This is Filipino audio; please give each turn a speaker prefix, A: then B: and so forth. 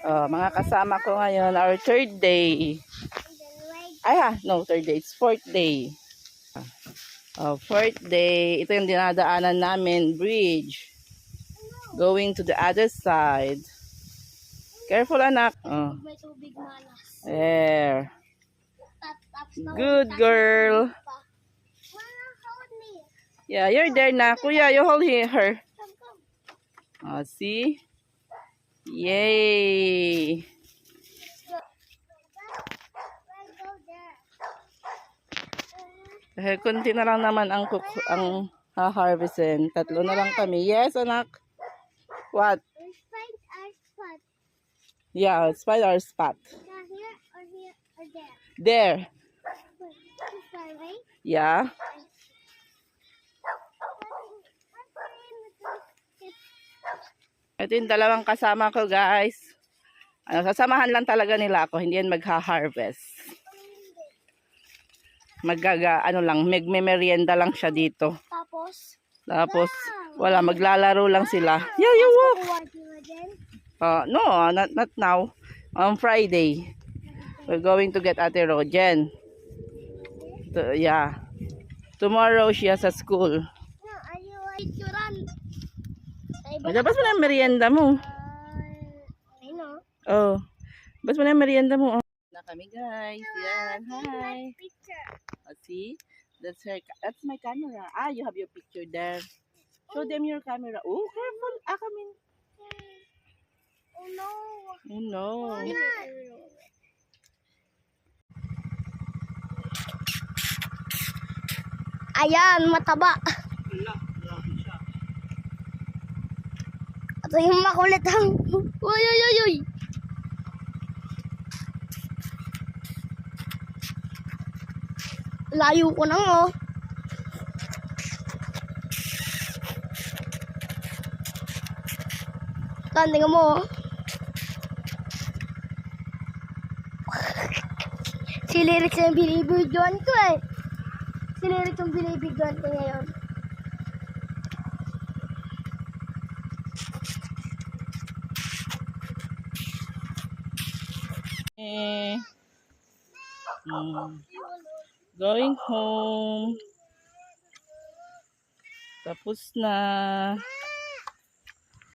A: Mga kasama ko ngayon, our third day. No, third day. It's fourth day. Fourth day. Ito yung dinadaanan namin, bridge. Going to the other side. Careful, anak.
B: May tubig malas.
A: There. Good girl. Yeah, you're there na. Kuya, you hold her. See? Yay! Dahil kunti na lang naman ang ha-harvestin. 3 na lang kami. Yes, anak. What?
B: Let's find our spot.
A: Yeah, let's find our spot.
B: Now here or there?
A: There.
B: This far away?
A: Yeah. Ito yung dalawang kasama ko, guys. Sasamahan lang talaga nila ako. Hindi yan magha-harvest. Magme-merienda lang siya dito. Tapos, wala, maglalaro lang sila. Yeah, you walk. No, not now. On Friday, we're going to get Ate Rojen. Yeah. Tomorrow, she has a school. Bas mo na yung merienda mo.
B: I know.
A: Bas mo na yung merienda mo. Na kami, guys. Yan, hi. See? That's my camera. You have your picture there. Show them your camera. Oh, careful. Kamin.
B: Oh no.
A: Oh no.
B: Ayan, mataba. Ito yung makulit ang... Uy, uy, uy, uy. Layo ko nang, oh. Tanding mo, oh. Si Lyrics yung binibigyan ko, eh. Si Lyrics yung binibigyan ko ngayon.
A: Going home. Tapos na.